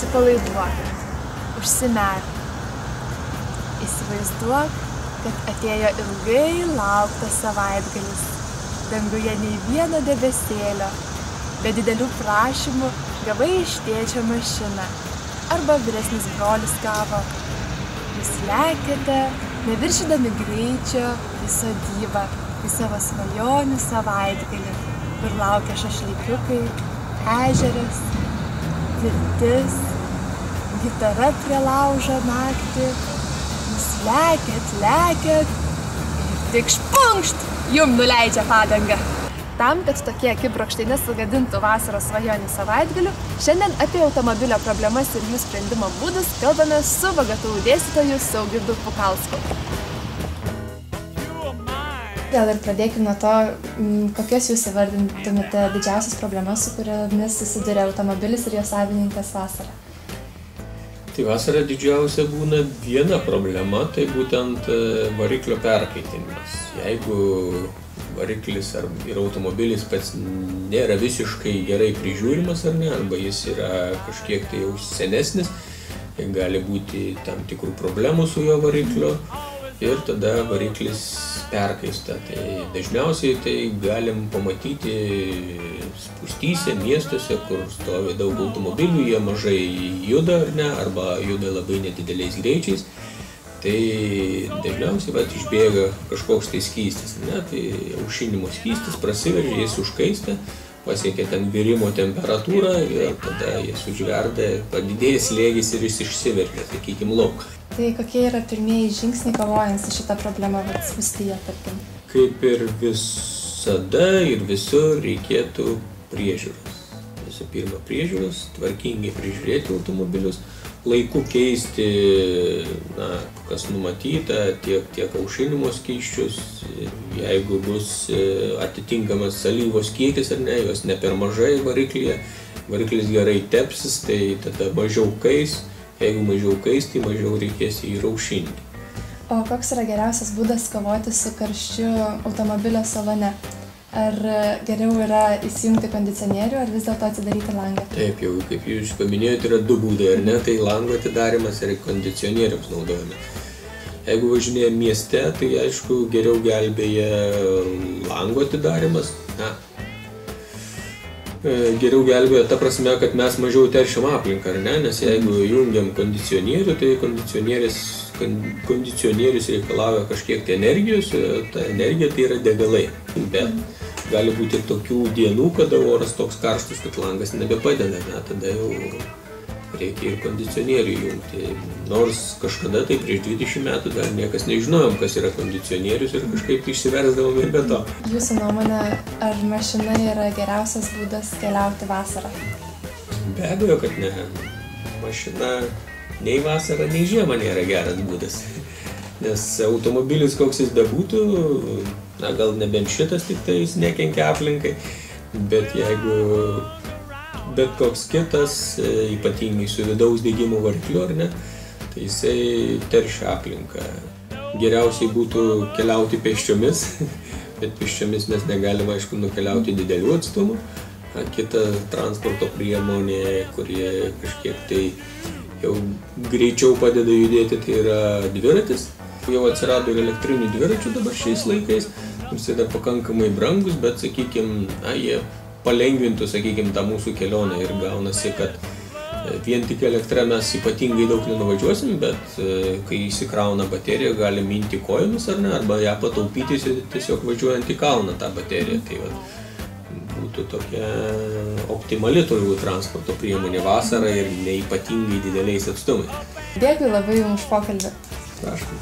atsipalaiduok, užsimerk. Įsivaizduok, kad atėjo ilgai lauktas savaitgalis. Danguje nei vieno debesėlio, be didelių prašymų gavai iš tėčio mašiną arba vyresnis brolis gavo. Jūs lekiate, neviršydami greičio į sodybą, į savo svajonių savaitgalį, kur laukia šašlykiukai, ežeras, pirtis, gitara prie laužo naktį. Jūs lekiat ir tik špunkšt, jum nuleidžia padangą. Tam, kad tokie akibrokštai nesugadintų vasaros svajonių savaitgalių, šiandien apie automobilio problemas ir jų sprendimo būdus kalbame su VGTU dėstytoju Saugirdu Pukalsku. Gal ir pradėkime nuo to, kokias jūs įvardintumėte didžiausias problemas, su kuriomis susiduria automobilis ir jo savininkas vasarą. Tai vasarą didžiausia būna viena problema, tai būtent variklio perkaitinimas. Jeigu variklis ir automobilis pats nėra visiškai gerai prižiūrimas ar ne, arba jis yra kažkiek tai jau senesnis, gali būti tam tikrų problemų su jo varikliu ir tada variklis perkaista. Tai dažniausiai tai galim pamatyti spūstyse, miestuose, kur stovi daug automobilių, jie mažai juda ar ne, arba juda labai nedideliais greičiais. Tai dažniausiai išbėga kažkoks tai skystis, ne? Tai aušinimo skystis prasiveržia, jis užkaista, pasiekia ten virimo temperatūrą ir tada jis užverda, padidėjęs slėgis ir jis išsiveržia, sakykim, lauk. Tai kokie yra pirmieji žingsniai kovojant su šitą problemą spūstyje, tarkim? Kaip ir visada ir visur reikėtų priežiūros. Visų pirma priežiūros, tvarkingai prižiūrėti automobilius, laiku keisti, kas numatyta, tiek aušinimo skysčius, jeigu bus atitinkamas alyvos kiekis ar ne, jos ne per mažai variklyje, variklis gerai tepsis, tai tada mažiau kais, jeigu mažiau kais, tai mažiau reikės jį aušinti. O koks yra geriausias būdas kovoti su karščiu automobilio salone? Ar geriau yra įsijungti kondicionierių, ar vis dėlto atsidaryti langą? Taip, jau kaip jūs paminėjote, yra du būdai, ar ne? Tai lango atidarimas ir kondicionieriams naudojame. Jeigu važinėja mieste, tai aišku geriau gelbėja lango atidarimas. Geriau gelbėja ta prasme, kad mes mažiau teršiam aplinką, ar ne? Nes jeigu jungiam kondicionierių, tai kondicionierius reikalauja kažkiek tai energijos, ta energija tai yra degalai. Bet gali būti ir tokių dienų, kada oras toks karštas, kad langas nebepadeda, tada jau reikia ir kondicionierių jungti. Nors kažkada tai prieš 20 metų dar niekas nežinojom, kas yra kondicionierius ir kažkaip išsiversdavom ir be to. Jūsų nuomonė, ar mašina yra geriausias būdas keliauti vasarą? Be abejo, kad ne. Mašina nei vasarą, nei žiemą nėra geras būdas. Nes automobilis, koks jis bebūtų, gal nebent šitas tik tai jis nekenkia aplinkai, bet jeigu bet koks kitas, ypatingai su vidaus degimo varikliu, ar ne, tai jisai teršia aplinką. Geriausiai būtų keliauti pėsčiomis, bet pėsčiomis mes negalime, aišku, nukeliauti didelių atstumų. Kita transporto priemonė, kurie kažkiek tai jau greičiau padeda judėti, tai yra dviratis. Jau atsirado ir elektrinių dviračių dabar šiais laikais, nors jie dar pakankamai brangus, bet, sakykime, jie palengvintų, sakykime, tą mūsų kelionę ir gaunasi, kad vien tik elektrą mes ypatingai daug nenuvažiuosim, bet kai įsikrauna baterija, gali minti kojomis ar ne, arba ją pataupyti tiesiog važiuojant į kalną tą bateriją. Tai būtų tokia optimali turbūt transporto priemonė vasarą ir neypatingai dideliais atstumais. Dėkui labai jums už pokalbį. Prašom.